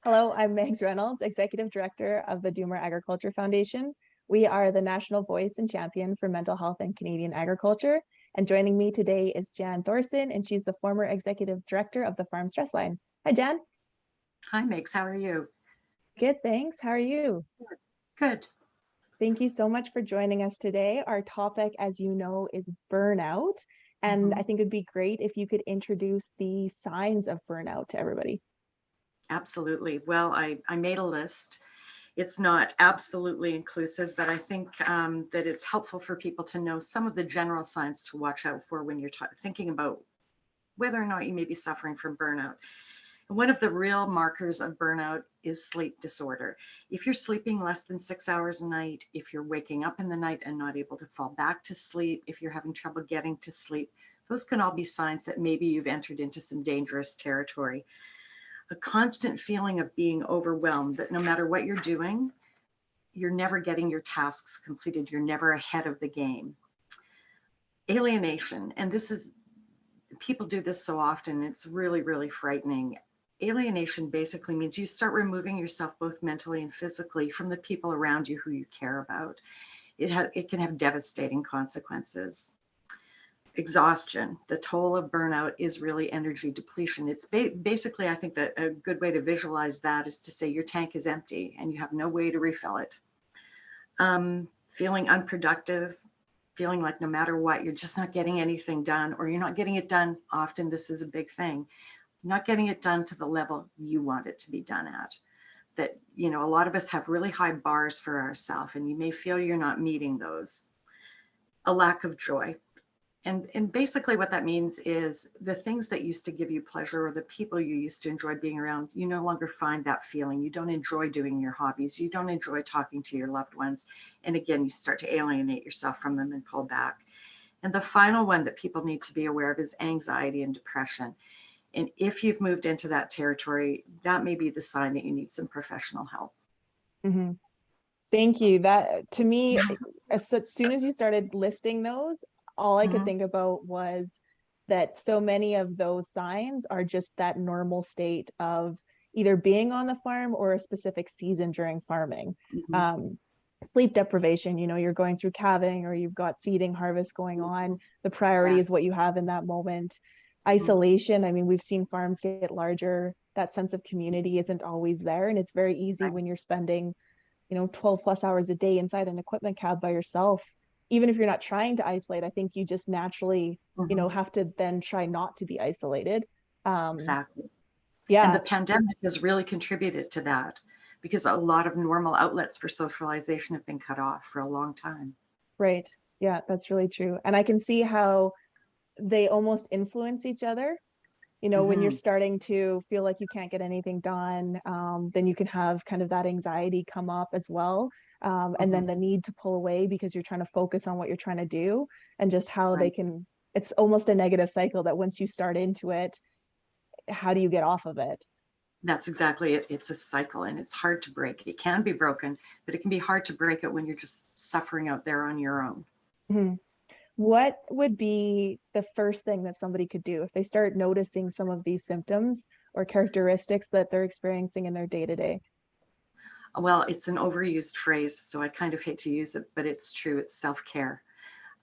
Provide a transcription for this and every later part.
Hello, I'm Megs Reynolds, Executive Director of the Do MoreAgriculture Foundation. We are the national voice and champion for mental health in Canadian agriculture. And joining me today is Jan Thorason, and she's the former Executive Director of the Farm Stress Line. Hi, Jan. Hi, Megs. How are you? Good, thanks. How are you? Good. Thank you so much for joining us today. Our topic, as you know, is burnout. And I think it'd be great if you could introduce the signs of burnout to everybody. Absolutely. Well, I made a list. It's not absolutely inclusive, but I think that it's helpful for people to know some of the general signs to watch out for when you're thinking about whether or not you may be suffering from burnout. And one of the real markers of burnout is sleep disorder. If you're sleeping less than 6 hours a night, if you're waking up in the night and not able to fall back to sleep, if you're having trouble getting to sleep, those can all be signs that maybe you've entered into some dangerous territory. A constant feeling of being overwhelmed, that no matter what you're doing, you're never getting your tasks completed. You're never ahead of the game. Alienation, and people do this so often, it's really, really frightening. Alienation basically means you start removing yourself both mentally and physically from the people around you who you care about. It can have devastating consequences. Exhaustion, the toll of burnout is really energy depletion. It's basically, I think that a good way to visualize that is to say your tank is empty and you have no way to refill it. Feeling unproductive, feeling like no matter what, you're just not getting anything done, or you're not getting it done. Often this is a big thing. Not getting it done to the level you want it to be done at. That, a lot of us have really high bars for ourselves, and you may feel you're not meeting those. A lack of joy. And basically what that means is the things that used to give you pleasure, or the people you used to enjoy being around, you no longer find that feeling. You don't enjoy doing your hobbies. You don't enjoy talking to your loved ones. And again, you start to alienate yourself from them and pull back. And the final one that people need to be aware of is anxiety and depression. And if you've moved into that territory, that may be the sign that you need some professional help. Mm-hmm. Thank you. That to me, as soon as you started listing those, all I could think about was that so many of those signs are just that normal state of either being on the farm or a specific season during farming. Sleep deprivation, you're going through calving or you've got seeding harvest going on. The priority is Yes. what you have in that moment. Isolation, I mean, we've seen farms get larger. That sense of community isn't always there. And it's very easy when you're spending 12 plus hours a day inside an equipment cab by yourself. Even if you're not trying to isolate, I think you just naturally, have to then try not to be isolated. Exactly. And the Yeah, pandemic has really contributed to that, because a lot of normal outlets for socialization have been cut off for a long time. right. Yeah, that's really true. And I can see how they almost influence each other. When you're Hmm. starting to feel like you can't get anything done, then you can have kind of that anxiety come up as well. And then the need to pull away because you're trying to focus on what you're trying to do, and just how they Right. can, it's almost a negative cycle that once you start into it, how do you get off of it? That's exactly it. It's a cycle and it's hard to break. It can be broken, but it can be hard to break it when you're just suffering out there on your own. Mhm. What would be the first thing that somebody could do if they start noticing some of these symptoms or characteristics that they're experiencing in their day to day? Well, it's an overused phrase, so I kind of hate to use it, but it's true. It's self-care.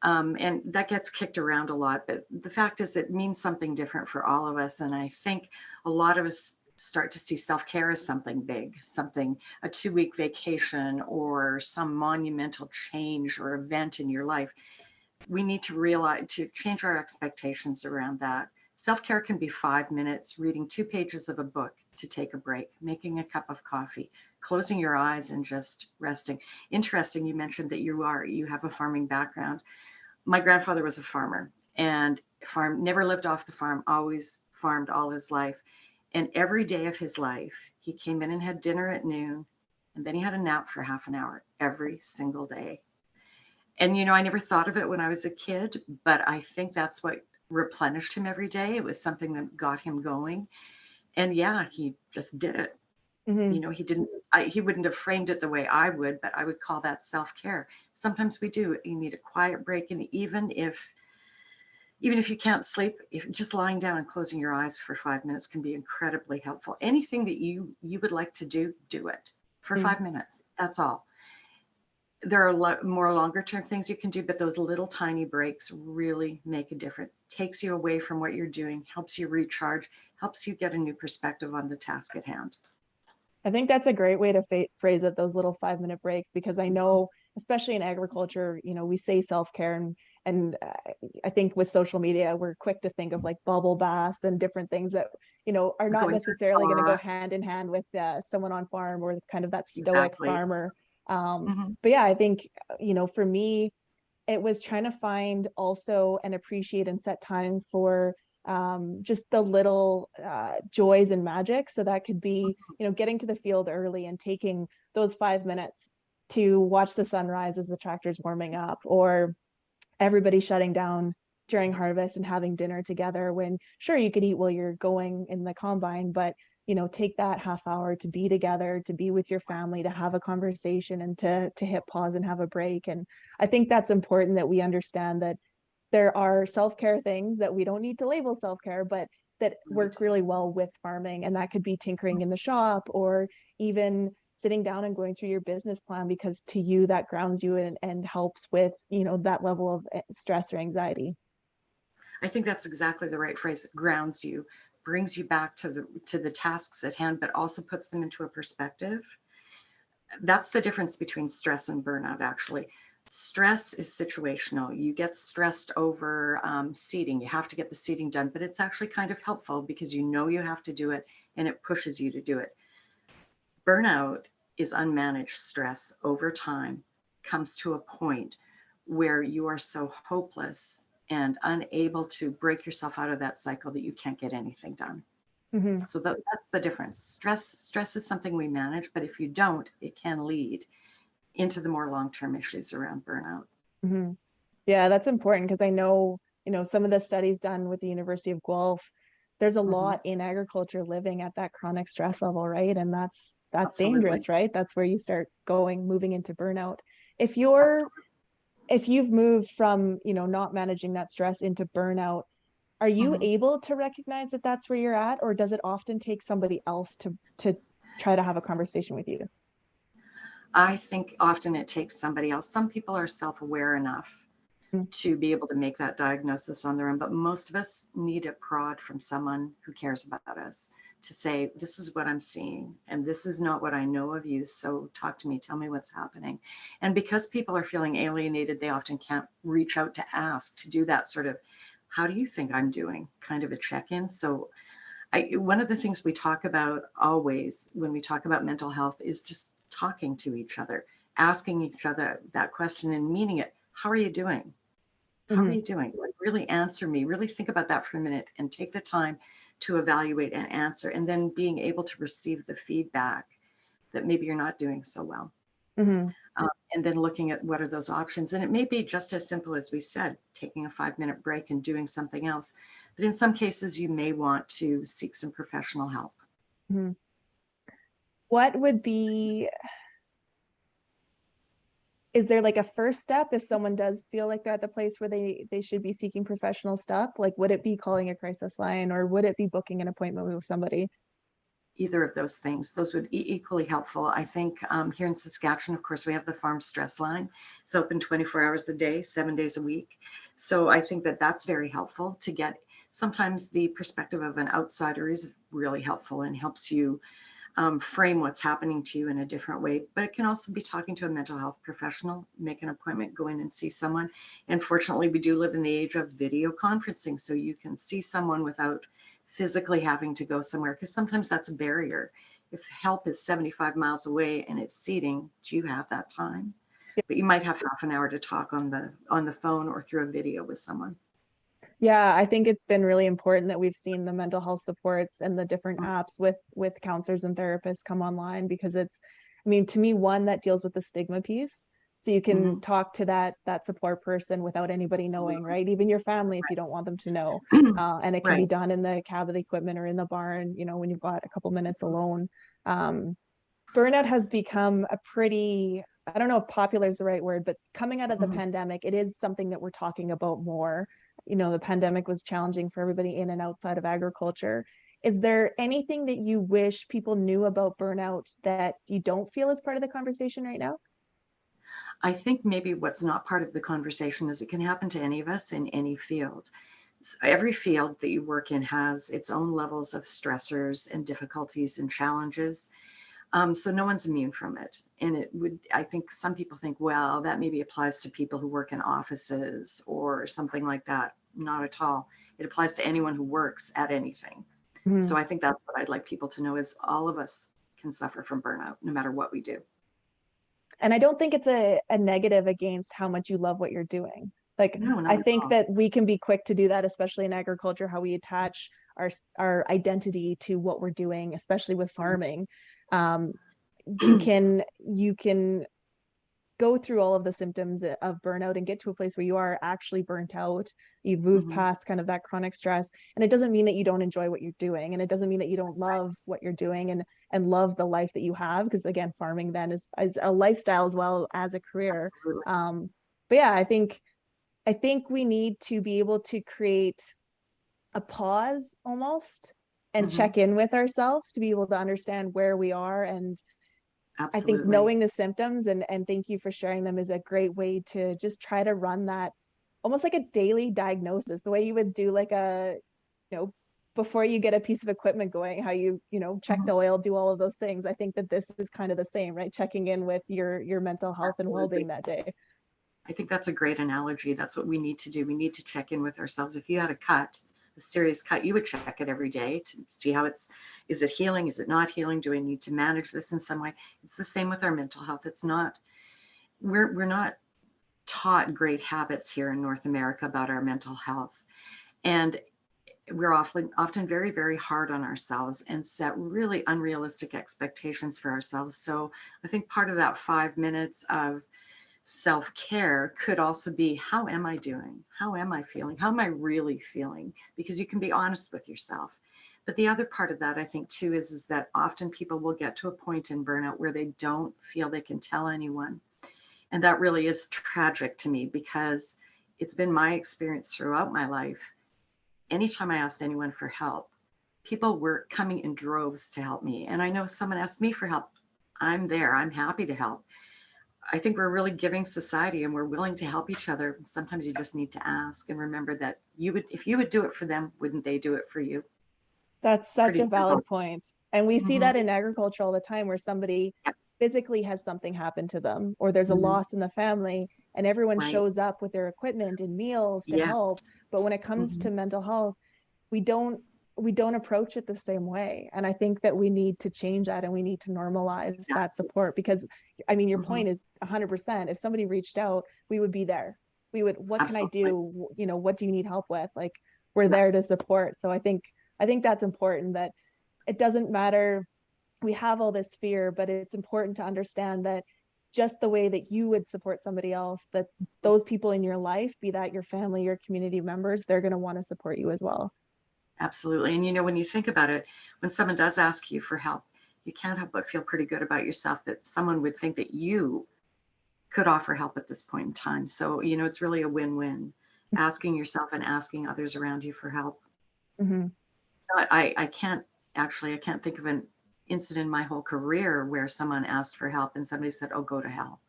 And that gets kicked around a lot, but the fact is it means something different for all of us. And I think a lot of us start to see self-care as something big, something, a 2-week vacation or some monumental change or event in your life. We need to realize, to change our expectations around that. Self-care can be 5 minutes, reading 2 pages of a book to take a break, making a cup of coffee, closing your eyes and just resting. Interesting, you mentioned that you have a farming background. My grandfather was a farmer and never lived off the farm, always farmed all his life. And every day of his life, he came in and had dinner at noon, and then he had a nap for half an hour every single day. And, I never thought of it when I was a kid, but I think that's what replenished him every day. It was something that got him going. And yeah, he just did it. Mm-hmm. He wouldn't have framed it the way I would, but I would call that self-care. Sometimes we do. You need a quiet break. And even if Even if you can't sleep, if just lying down and closing your eyes for 5 minutes can be incredibly helpful. Anything that you would like to do, do it for Mm. 5 minutes. That's all. There are a lot more longer term things you can do, but those little tiny breaks really make a difference. Takes you away from what you're doing, helps you recharge, helps you get a new perspective on the task at hand. I think that's a great way to phrase it, those little 5-minute breaks, because I know, especially in agriculture, we say self-care, and I think with social media, we're quick to think of like bubble baths and different things that, are not Going to a necessarily going to go spa, hand in hand with someone on farm or kind of that stoic exactly. farmer. Mhm. But yeah, I think, for me, it was trying to find also and appreciate and set time for just the little joys and magic. So that could be, getting to the field early and taking those 5 minutes to watch the sunrise as the tractor's warming up, or everybody shutting down during harvest and having dinner together, when sure you could eat while you're going in the combine, but take that half hour to be together, to be with your family, to have a conversation, and to hit pause and have a break. And I think that's important, that we understand that there are self-care things that we don't need to label self-care, but that Right. work really well with farming. And that could be tinkering in the shop, or even sitting down and going through your business plan, because to you that grounds you and helps with, that level of stress or anxiety. I think that's exactly the right phrase. It grounds you, brings you back to the tasks at hand, but also puts them into a perspective. That's the difference between stress and burnout, actually. Stress is situational. You get stressed over seeding. You have to get the seeding done, but it's actually kind of helpful because you know you have to do it and it pushes you to do it. Burnout is unmanaged stress over time, comes to a point where you are so hopeless and unable to break yourself out of that cycle that you can't get anything done. Mm-hmm. So that's the difference. Stress is something we manage, but if you don't, it can lead into the more long-term issues around burnout. Mm-hmm. Yeah, that's important, because I know, some of the studies done with the University of Guelph, there's a Hmm. lot in agriculture living at that chronic stress level, right? And that's Absolutely. dangerous, right? That's where you start moving into burnout. If you're Absolutely. if you've moved from, not managing that stress into burnout, are you Hmm. able to recognize that that's where you're at, or does it often take somebody else to try to have a conversation with you? I think often it takes somebody else. Some people are self-aware enough to be able to make that diagnosis on their own, but most of us need a prod from someone who cares about us to say, this is what I'm seeing, and this is not what I know of you, so talk to me, tell me what's happening. And because people are feeling alienated, they often can't reach out to ask, to do that sort of, how do you think I'm doing, kind of a check-in. So one of the things we talk about always when we talk about mental health is just talking to each other, asking each other that question and meaning it. How are you doing? How are Mm-hmm. you doing? Like, really answer me, really think about that for a minute and take the time to evaluate and answer, and then being able to receive the feedback that maybe you're not doing so well. Mm-hmm. And then looking at what are those options. And it may be just as simple as we said, taking a 5-minute break and doing something else. But in some cases, you may want to seek some professional help. Mm-hmm. What would be Is there like a first step if someone does feel like they're at the place where they should be seeking professional stuff? Like, would it be calling a crisis line, or would it be booking an appointment with somebody? Either of those things, those would be equally helpful. I think here in Saskatchewan, of course, we have the farm stress line. It's open 24 hours a day, 7 days a week. So I think that that's very helpful to get. Sometimes the perspective of an outsider is really helpful and helps you frame what's happening to you in a different way. But it can also be talking to a mental health professional, make an appointment, go in and see someone. And fortunately, we do live in the age of video conferencing, so you can see someone without physically having to go somewhere, because sometimes that's a barrier. If help is 75 miles away and it's seating, do you have that time? But you might have half an hour to talk on the phone or through a video with someone. Yeah, I think it's been really important that we've seen the mental health supports and the different apps with counselors and therapists come online, because I mean, to me, one that deals with the stigma piece. So you can Mm-hmm. talk to that support person without anybody knowing, Absolutely. right? Even your family, if you don't want them to know. And it can be Right. done in the cab of the equipment or in the barn, when you've got a couple minutes alone. Um, Burnout has become a pretty, I don't know if popular is the right word, but coming out of the Mm-hmm. pandemic, it is something that we're talking about more. the pandemic was challenging for everybody in and outside of agriculture. Is there anything that you wish people knew about burnout that you don't feel is part of the conversation right now? I think maybe what's not part of the conversation is it can happen to any of us in any field. Every field that you work in has its own levels of stressors and difficulties and challenges. So no one's immune from it. And I think some people think, well, that maybe applies to people who work in offices or something like that. Not at all. It applies to anyone who works at anything. So Mhm. I think that's what I'd like people to know is all of us can suffer from burnout no matter what we do. And I don't think it's a negative against how much you love what you're doing. Like, No, I not at think all. that we can be quick to do that, especially in agriculture, how we attach our identity to what we're doing, especially with farming. Um, you can go through all of the symptoms of burnout and get to a place where you are actually burnt out. You've moved Mhm. past kind of that chronic stress. And it doesn't mean that you don't enjoy what you're doing. And it doesn't mean that you don't That's right. love what you're doing and love the life that you have. Because again, farming then is a lifestyle as well as a career. Absolutely. But yeah, I think we need to be able to create a pause almost and Hmm. check in with ourselves to be able to understand where we are. And I think Absolutely. knowing the symptoms and thank you for sharing them is a great way to just try to run that almost like a daily diagnosis, the way you would do like you know, before you get a piece of equipment going, how check Mhm. the oil, do all of those things. I think that this is kind of the same, right? Checking in with your mental health and Absolutely. well-being that day. I think that's a great analogy. That's what we need to do. We need to check in with ourselves. If you had a serious cut, you would check it every day to see how is it healing? Is it not healing? Do I need to manage this in some way? It's the same with our mental health. We're not taught great habits here in North America about our mental health. And we're often very, very hard on ourselves and set really unrealistic expectations for ourselves. So I think part of that 5 minutes of self-care could also be, how am I doing? How am I feeling? How am I really feeling? Because you can be honest with yourself. But the other part of that, I think, too, is that often people will get to a point in burnout where they don't feel they can tell anyone. And that really is tragic to me because it's been my experience throughout my life. Anytime I asked anyone for help, people were coming in droves to help me. And I know if someone asked me for help, I'm there. I'm happy to help. I think we're really giving society and we're willing to help each other. Sometimes you just need to ask and remember that if you would do it for them, wouldn't they do it for you? That's such Pretty a valid simple. point. And we see Hmm. that in agriculture all the time where somebody Yeah. physically has something happen to them or there's a Hmm. loss in the family and everyone Right. shows up with their equipment and meals to help. Yes. But when it comes Hmm. to mental health, we don't approach it the same way. And I think that we need to change that and we need to normalize that Exactly. support because I mean your Hmm. point is 100%. If somebody reached out, we would be there. We would, what can I Absolutely. do? What do you need help with? Like we're Yeah. there to support. So I think that's important that it doesn't matter. We have all this fear, but it's important to understand that just the way that you would support somebody else, that those people in your life, be that your family, your community members, they're going to want to support you as well. Absolutely. And when you think about it, when someone does ask you for help, you can't help but feel pretty good about yourself that someone would think that you could offer help at this point in time. So, it's really a win-win, asking yourself and asking others around you for help. Mm-hmm. I can't think of an incident in my whole career where someone asked for help and somebody said, "Oh, go to hell.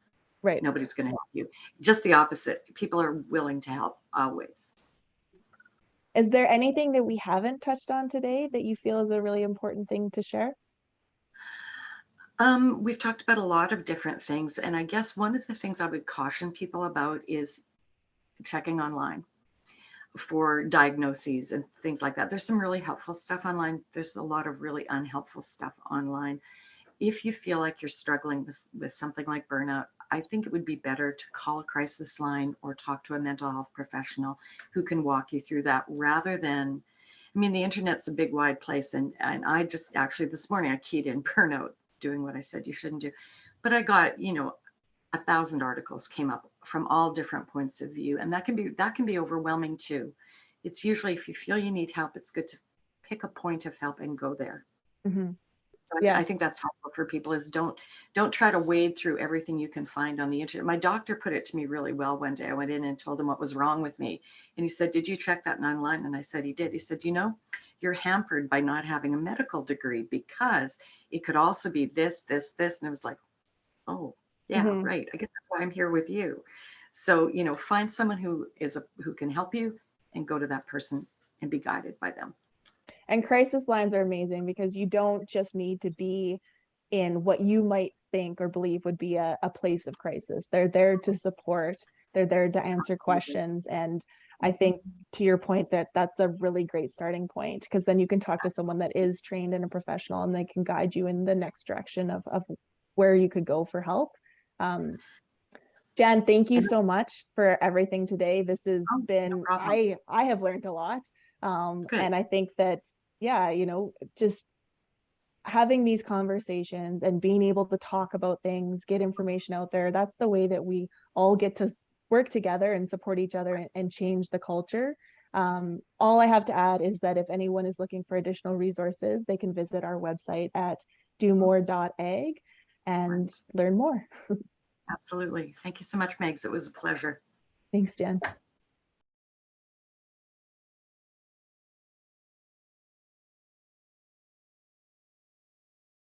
Right. Nobody's going to help you." Just the opposite. People are willing to help always. Is there anything that we haven't touched on today that you feel is a really important thing to share? We've talked about a lot of different things, and I guess one of the things I would caution people about is checking online for diagnoses and things like that. There's some really helpful stuff online. There's a lot of really unhelpful stuff online. If you feel like you're struggling with something like burnout, I think it would be better to call a crisis line or talk to a mental health professional who can walk you through that rather than, the internet's a big wide place. And I just actually this morning I keyed in burnout, doing what I said you shouldn't do. But I got, 1,000 articles came up from all different points of view. And that can be overwhelming too. It's usually if you feel you need help, it's good to pick a point of help and go there. Mm-hmm. So I think Yes. that's helpful for people is don't try to wade through everything you can find on the internet. My doctor put it to me really well one day. I went in and told him what was wrong with me. And he said, "Did you check that online?" And I said, he did. He said, "You know, you're hampered by not having a medical degree because it could also be this, this, this." And I was like, "Oh, yeah, Mhm. right. I guess that's why I'm here with you." So, find someone who can help you and go to that person and be guided by them. And crisis lines are amazing because you don't just need to be in what you might think or believe would be a place of crisis. They're there to support, they're there to answer questions. And I Mhm. think to your point that that's a really great starting point because then you can talk to someone that is trained and a professional and they can guide you in the next direction of where you could go for help. Um, Jan, thank you And so much for everything today. This has oh, no been, problem. I have learned a lot. Good. And I think that, yeah, just having these conversations and being able to talk about things, get information out there, that's the way that we all get to work together and support each other and change the culture. All I have to add is that if anyone is looking for additional resources, they can visit our website at domore.ag and Right. learn more. Absolutely. Thank you so much, Megs. It was a pleasure. Thanks, Jan.